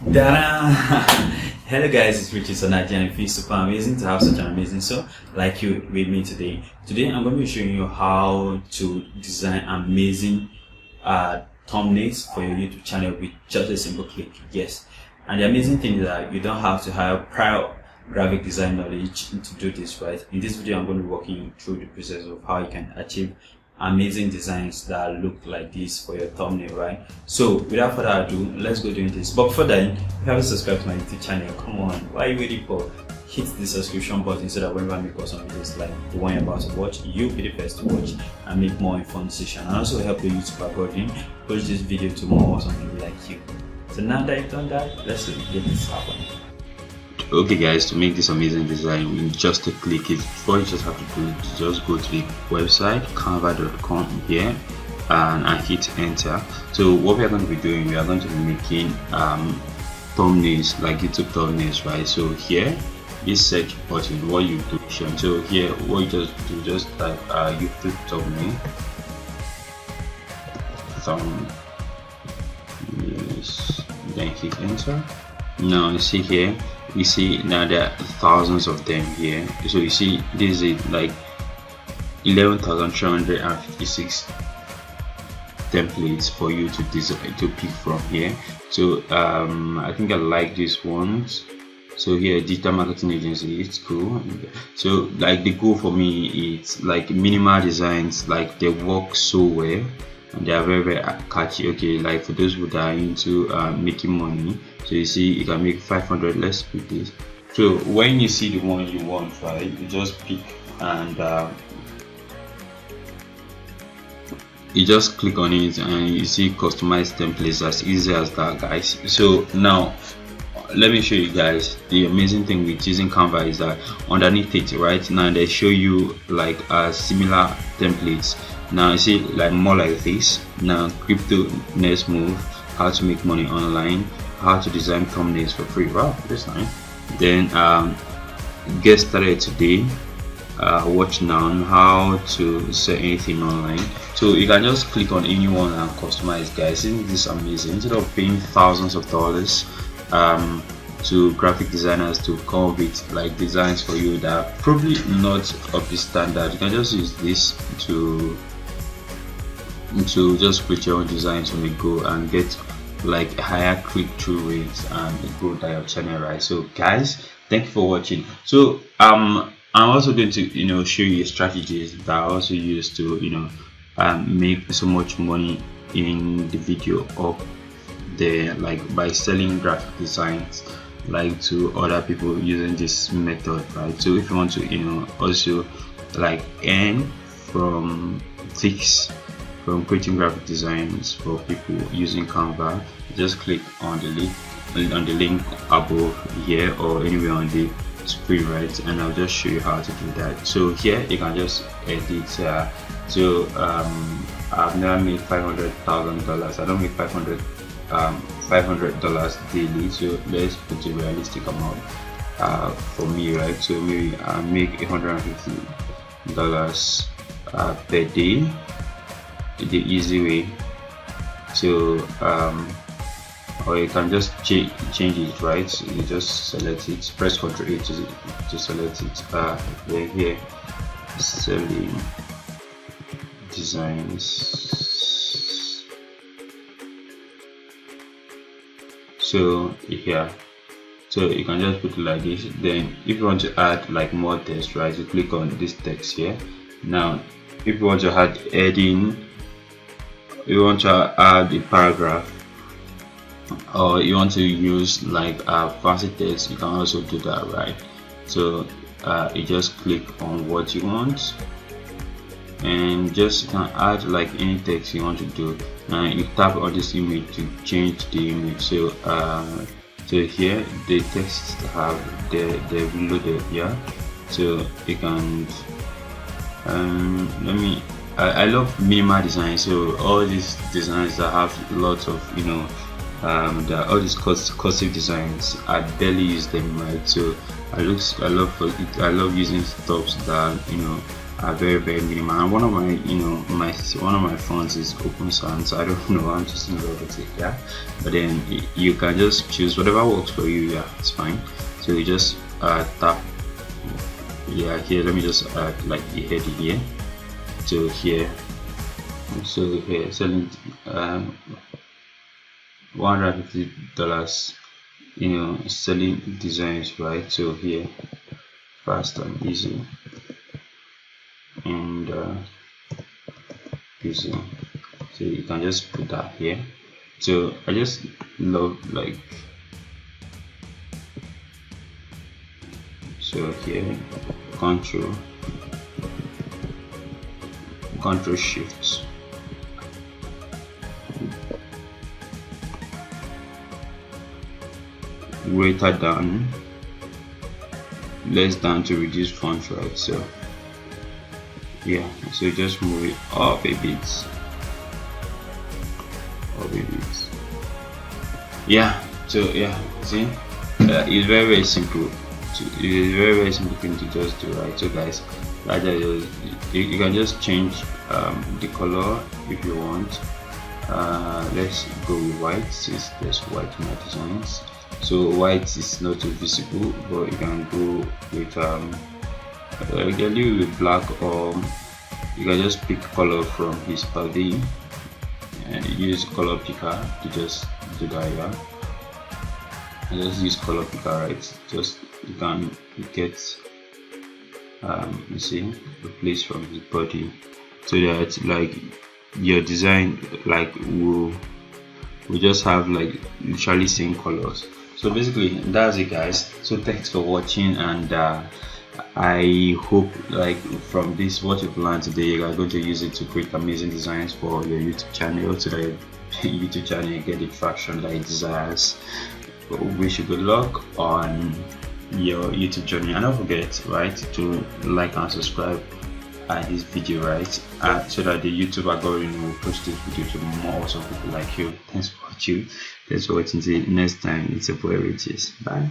Ta-da! Hello guys, it's Richie Onaji and it feels super amazing to have such an amazing show like you with me today. Today I'm going to be showing you how to design amazing thumbnails for your YouTube channel with just a simple click. Yes, and the amazing thing is that you don't have to have prior graphic design knowledge to do this, right? In this video I'm going to be walking you through the process of how you can achieve amazing designs that look like this for your thumbnail, right? So without further ado, let's go doing this. But before that, if you haven't subscribed to my YouTube channel, come on, what are you waiting for? Hit the subscription button so that whenever I make awesome videos like the one you're about to watch, you'll be the first to watch and make more informed decisions, and also help the YouTube algorithm push this video to more awesome people like you. So now that you've done that, let's get this happening. Okay guys, to make this amazing design in just a click, all you just have to do is just go to the website canva.com here and hit enter. So what we are going to be doing, we are going to be making thumbnails, like YouTube thumbnails, right? So here, this search button, what you do, so here what you just do, just type YouTube thumbnail, yes, then hit enter. Now you see here, you see now there are thousands of them here. So you see this is like 11,356 templates for you to design, to pick from here. So I think I like these ones. So here, digital marketing agency, it's cool. So like the goal for me, it's like minimal designs, like they work so well and they are very catchy. Okay, like for those who are into making money, so you see you can make 500. Let's pick this. So when you see the one you want, right, you just pick and you just click on it and you see customized templates. As easy as that, guys. So now let me show you guys the amazing thing with using Canva is that underneath it, right now, they show you like similar templates. Now you see like more like this. Now crypto next move, how to make money online, how to design thumbnails for free. Wow, that's nice. Then get started today, watch now, how to sell anything online. So you can just click on anyone and customize, guys. Isn't this amazing? Instead of paying thousands of dollars to graphic designers to come up with like designs for you that are probably not of the standard, you can just use this to just create your own designs on the go and get like higher click-through rates and grow your channel, right? So guys, thank you for watching. So I'm also going to show you strategies that I also use to make so much money in the video up there, like by selling graphic designs like to other people using this method, right? So if you want to also like earn from creating graphic designs for people using Canva, just click on the link above here or anywhere on the screen, right? And I'll just show you how to do that. So here you can just edit. So I've never made $500,000. I don't make $500 daily. So let's put a realistic amount for me, right? So maybe I make $150 per day, the easy way. So or you can just change it, right? So you just select it, press Ctrl A to select it. Then here, selling designs. So here, so you can just put it like this. Then if you want to add like more text, right, you click on this text here. Now if you want to add heading, you want to add a paragraph, or you want to use like fancy text, you can also do that, right? So you just click on what you want and just you can add like any text you want to do. Now you tap on this image to change the image. So so here the text have they've loaded, yeah. So you can I love minimal design. So all these designs that have lots of all these cursive designs, I barely use them, right? So I love using stuff that are very minimal. And one of my one of my phones is open source, so I don't know, I'm just in love with it. Yeah, but then you can just choose whatever works for you. Yeah, it's fine. So you just tap, yeah, here. Let me just add like the heading here to here. So here, selling $150, selling designs, right? So here, fast and easy, and easy. So you can just put that here. So I just love like, so here, control shift, greater than, less than to reduce font, right? So yeah, so just move it up a bit, yeah. So yeah, see, it's very simple. It's a very simple thing to just do, right? So guys, like you can just change the color if you want. Let's go with white, since there's white in my designs. So white is not too visible, but you can go with you can do with black, or you can just pick color from his body and use color picker to just do that. Yeah, and just use color picker, right? Just you can get you see, the place from his body, so that like your design like will just have like literally same colors. So basically that's it, guys. So thanks for watching, and I hope like from this what you've learned today, you are going to use it to create amazing designs for your YouTube channel, so that your YouTube channel get the traction that it desires. Wish you good luck on your YouTube journey, and don't forget, right, to like and subscribe this video, right, so that the YouTube algorithm will push this video to more awesome people like you. Thanks for watching. Till next time. It's a boy Riches. Bye.